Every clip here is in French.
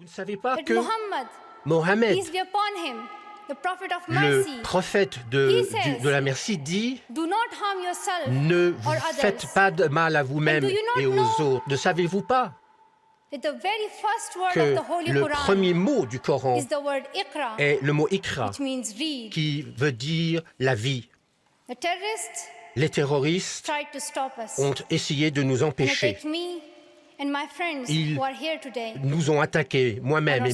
ne savez pas that que Muhammad, Mohammed, peace be upon him, the prophet of le mercy, prophète de la merci, dit do not harm yourself ne or faites others. pas de mal à vous-même And do you not et aux know autres. Ne savez-vous pas That the very first word que of the Holy le Quran premier mot du Coran is the word Iqra, est le mot Ikra, which means read. qui veut dire la vie. The terrorists Les terroristes tried to stop us. ont essayé de nous And it empêcher. takes me and my friends Ils who are here today. Nous ont attaqués, moi-même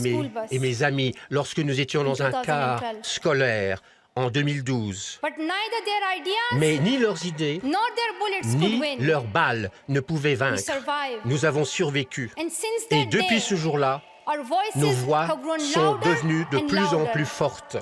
et mes amis, lorsque nous étions dans un car scolaire en 2012. But neither their ideas Mais ni leurs idées, nor their bullets ni could win. leurs balles ne pouvaient We vaincre. survived. Nous avons survécu. And since Et that depuis day, ce jour-là, our voices nos voix have grown sont louder devenues de and plus en louder. plus fortes.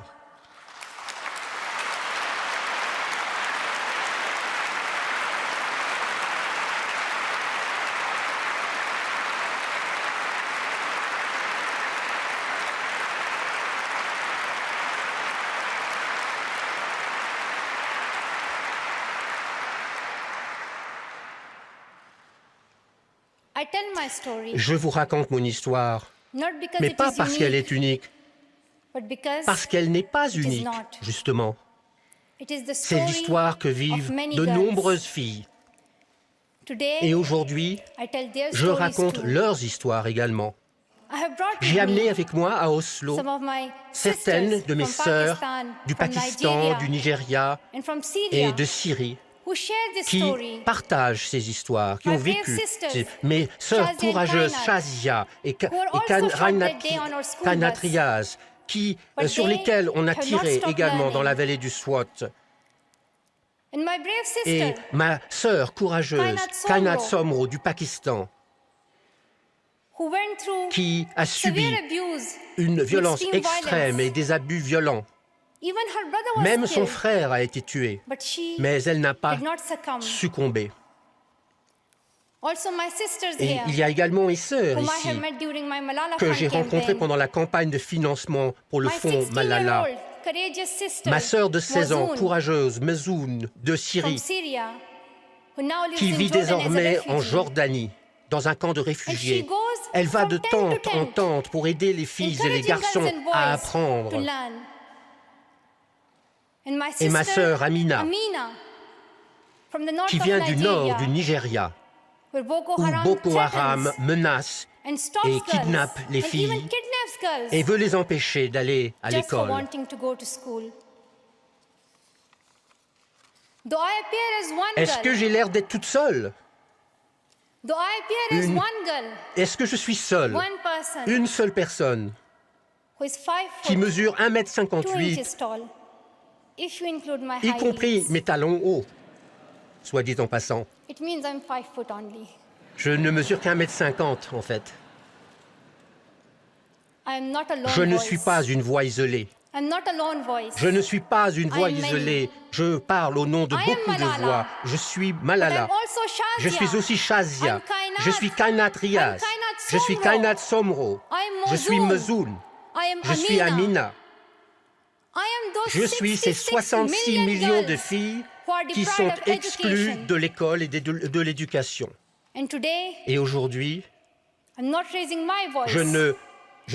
I tell my story, Je vous raconte mon histoire, not because mais it pas is parce qu'elle unique, est unique, but because parce qu'elle n'est pas is unique, not. justement. it is the C'est story l'histoire que of vivent many de girls. nombreuses filles. Today, Et aujourd'hui, I tell their je stories raconte too. leurs histoires également. I have brought J'ai with amené me avec moi à Oslo some of my certaines sisters de mes from sœurs Pakistan, du from Pakistan, Nigeria, du Nigeria and from Syria, et de Syrie who share this qui story. partagent ces histoires, qui My ont brave vécu. sisters, Mes sœurs Shazia and courageuses, Kainat, Shazia et who were also shot that day on our school bus. Kainatrias, sur they lesquelles on a have not tiré stopped également dans learning. la vallée du Swat. And my brave Et sister, ma sœur courageuse, Kainat Kainat Somro du Pakistan, who went through qui a subi severe abuse, une violence extreme extrême violence. et des abus violents. Even her brother was Même son killed, frère a été tué, but she mais elle n'a pas did not succumb. succombé. Also, my sisters Et here, il y a également mes sœurs whom I ici, have met during my Malala que Fund j'ai rencontrées campaign. pendant la campagne de financement pour le My fonds Malala. 16-year-old courageous sister, Ma sœur de 16 ans, Mozoon, courageuse, Mezoun, de from Syrie, Syria, who now lives qui in vit Jordan désormais as a en refugee. Jordanie, dans un camp de And she réfugiés. goes Elle va from de tent to tente en tent, tente pour aider les filles et les encouraging garçons girls and boys à to apprendre. learn. And my Et ma sister, sœur Amina, from the north qui of vient du nord Nigeria, du Nigeria, where Boko où Haram Boko Haram threatens menace and stops et girls, kidnappe les and filles even kidnaps girls et veut les empêcher d'aller à just for l'école. wanting to go to school. Though I appear as one Est-ce que girl, j'ai l'air d'être toute seule? though I appear as Une- one girl, Est-ce que je suis seule? one person Une seule personne who is 5 qui foot, mesure 2 1,58 m, inches tall, if you include my y high compris heels, mes talons hauts, soit dit en passant. it means I'm 5 foot only. Je ne mesure qu'1,50 m en fait. I am not a lone Je ne voice. suis pas une voix isolée. I'm not a lone voice. Je ne suis pas une voix I am many. isolée. Je parle au nom de I am beaucoup de Malala. voix. Je suis But Malala. I'm also Shazia. Je suis aussi Shazia. I'm Kainat. Je suis Kainat Riaz. I'm Kainat Je suis Somro. Kainat Somro. I'm Je suis Mozoon. Mezoun. I am Je suis Amina. I am those Je suis ces 66 millions de filles who are qui deprived sont of exclues education. de l'école et de l'éducation. And today, Et aujourd'hui, I'm not raising my voice. je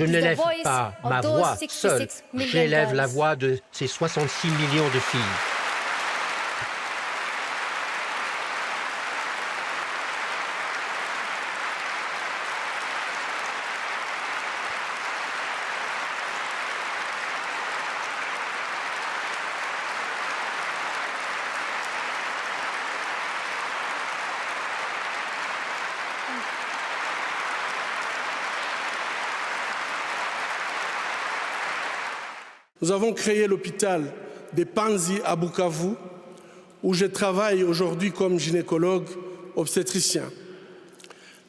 It is the n'élève voice pas of ma those voix 66 seule. million J'élève la girls. voix de ces 66 millions de filles. Nous avons créé l'hôpital des Panzi à Bukavu, où je travaille aujourd'hui comme gynécologue obstétricien.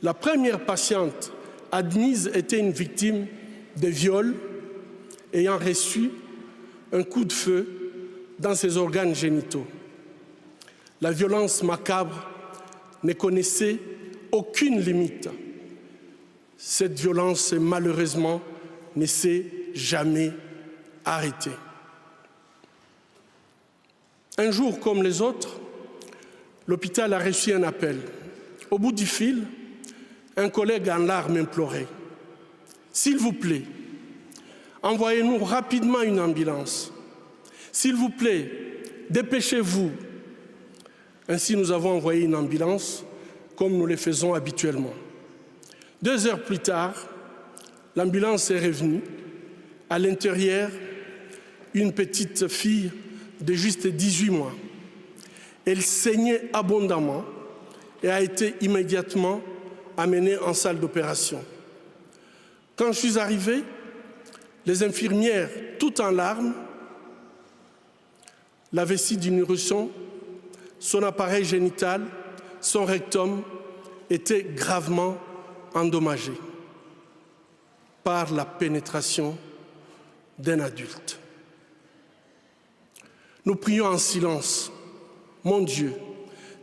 La première patiente admise était une victime de viol ayant reçu un coup de feu dans ses organes génitaux. La violence macabre ne connaissait aucune limite. Cette violence, malheureusement, ne s'est jamais arrêtée. Un jour comme les autres, l'hôpital a reçu un appel. Au bout du fil, un collègue en larmes implorait. S'il vous plaît, envoyez-nous rapidement une ambulance. S'il vous plaît, dépêchez-vous. Ainsi, nous avons envoyé une ambulance, comme nous le faisons habituellement. 2 heures plus tard, l'ambulance est revenue. À l'intérieur, une petite fille de juste 18 mois. Elle saignait abondamment et a été immédiatement amenée en salle d'opération. Quand je suis arrivé, les infirmières, toutes en larmes, la vessie du nourrisson, son appareil génital, son rectum étaient gravement endommagés par la pénétration d'un adulte. Nous prions en silence. Mon Dieu,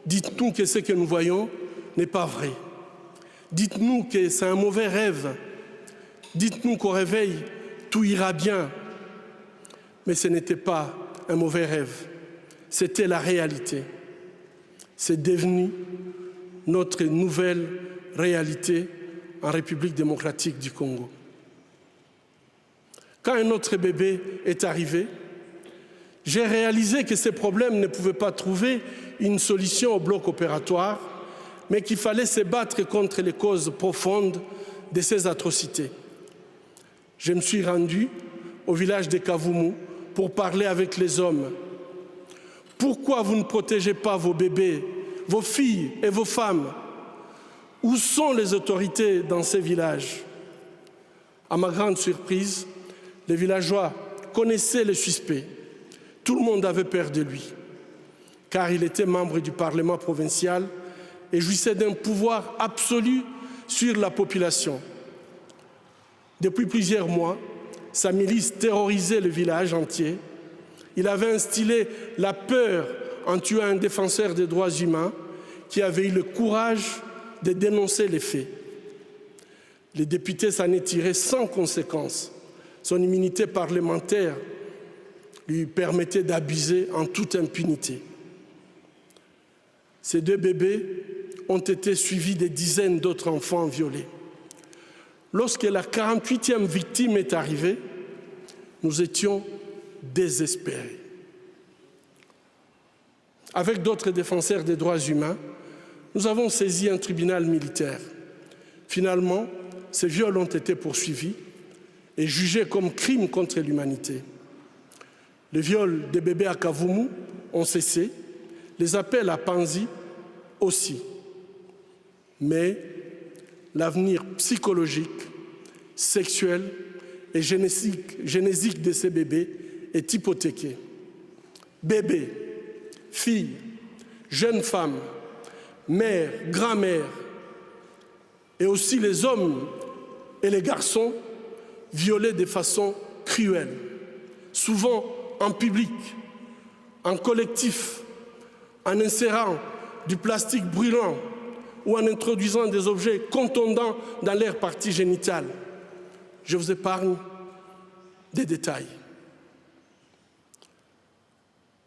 dites-nous que ce que nous voyons n'est pas vrai. Dites-nous que c'est un mauvais rêve. Dites-nous qu'au réveil, tout ira bien. Mais ce n'était pas un mauvais rêve. C'était la réalité. C'est devenu notre nouvelle réalité en République démocratique du Congo. Quand un autre bébé est arrivé, j'ai réalisé que ces problèmes ne pouvaient pas trouver une solution au bloc opératoire, mais qu'il fallait se battre contre les causes profondes de ces atrocités. Je me suis rendu au village de Kavumu pour parler avec les hommes. Pourquoi vous ne protégez pas vos bébés, vos filles et vos femmes? Où sont les autorités dans ces villages? À ma grande surprise, les villageois connaissaient le suspect. Tout le monde avait peur de lui, car il était membre du Parlement provincial et jouissait d'un pouvoir absolu sur la population. Depuis plusieurs mois, sa milice terrorisait le village entier. Il avait instillé la peur en tuant un défenseur des droits humains qui avait eu le courage de dénoncer les faits. Les députés s'en est tiré sans conséquence. Son immunité parlementaire lui permettait d'abuser en toute impunité. Ces 2 bébés ont été suivis de dizaines d'autres enfants violés. Lorsque la 48e victime est arrivée, nous étions désespérés. Avec d'autres défenseurs des droits humains, nous avons saisi un tribunal militaire. Finalement, ces viols ont été poursuivis et jugés comme crimes contre l'humanité. Les viols des bébés à Kavumu ont cessé, les appels à Panzi aussi. Mais l'avenir psychologique, sexuel et génésique de ces bébés est hypothéqué. Bébés, filles, jeunes femmes, mères, grand-mères et aussi les hommes et les garçons violés de façon cruelle, souvent en public, en collectif, en insérant du plastique brûlant ou en introduisant des objets contondants dans leur partie génitale. Je vous épargne des détails.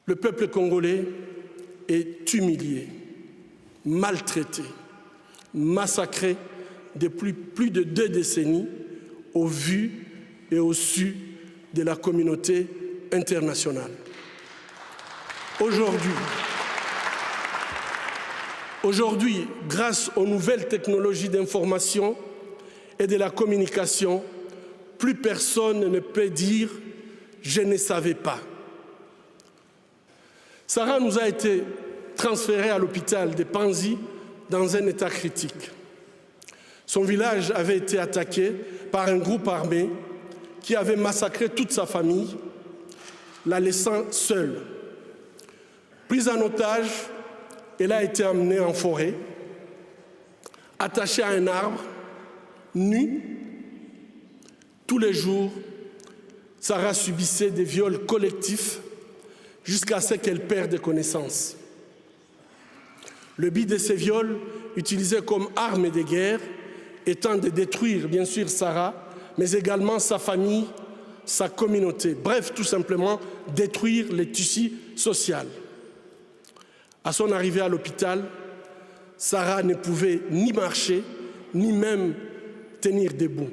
Le peuple congolais est humilié, maltraité, massacré depuis plus de 2 décennies au vu et au su de la communauté internationale. Aujourd'hui, grâce aux nouvelles technologies d'information et de la communication, plus personne ne peut dire « je ne savais pas ». Sarah nous a été transférée à l'hôpital de Panzi dans un état critique. Son village avait été attaqué par un groupe armé qui avait massacré toute sa famille, la laissant seule. Prise en otage, elle a été emmenée en forêt, attachée à un arbre, nue. Tous les jours, Sarah subissait des viols collectifs jusqu'à ce qu'elle perde connaissance. Le but de ces viols, utilisés comme arme de guerre, étant de détruire bien sûr Sarah, mais également sa famille, sa communauté. Bref, tout simplement, détruire les tissus sociaux. À son arrivée à l'hôpital, Sarah ne pouvait ni marcher, ni même tenir debout.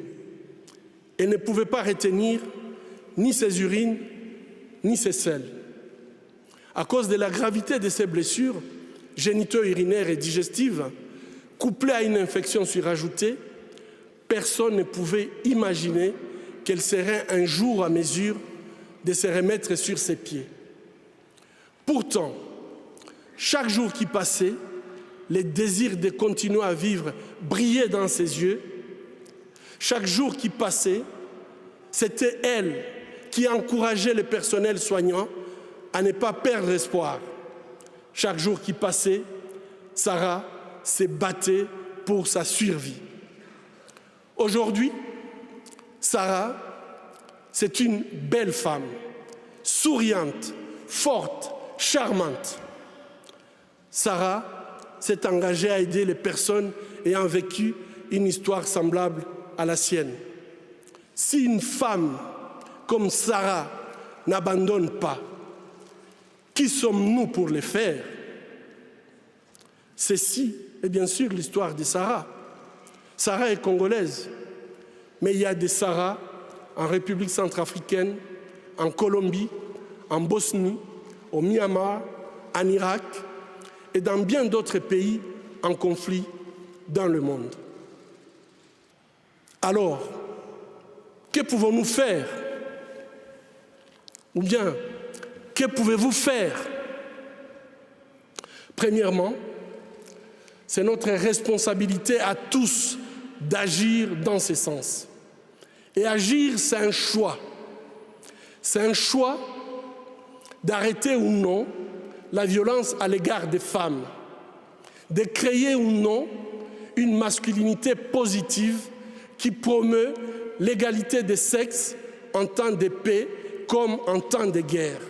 et ne pouvait pas retenir ni ses urines, ni ses selles. À cause de la gravité de ses blessures, génito-urinaires et digestives, couplées à une infection surajoutée, personne ne pouvait imaginer qu'elle serait un jour à mesure de se remettre sur ses pieds. Pourtant, chaque jour qui passait, le désir de continuer à vivre brillait dans ses yeux. Chaque jour qui passait, c'était elle qui encourageait le personnel soignant à ne pas perdre espoir. Chaque jour qui passait, Sarah se battait pour sa survie. Aujourd'hui, Sarah, c'est une belle femme, souriante, forte, charmante. Sarah s'est engagée à aider les personnes ayant vécu une histoire semblable à la sienne. Si une femme comme Sarah n'abandonne pas, qui sommes-nous pour le faire? Ceci est bien sûr l'histoire de Sarah. Sarah est congolaise, mais il y a des Sarah en République centrafricaine, en Colombie, en Bosnie, au Myanmar, en Irak et dans bien d'autres pays en conflit dans le monde. Alors, que pouvons-nous faire? Ou bien, que pouvez-vous faire? Premièrement, c'est notre responsabilité à tous d'agir dans ce sens. Et agir, c'est un choix. C'est un choix d'arrêter ou non la violence à l'égard des femmes, de créer ou non une masculinité positive qui promeut l'égalité des sexes en temps de paix comme en temps de guerre.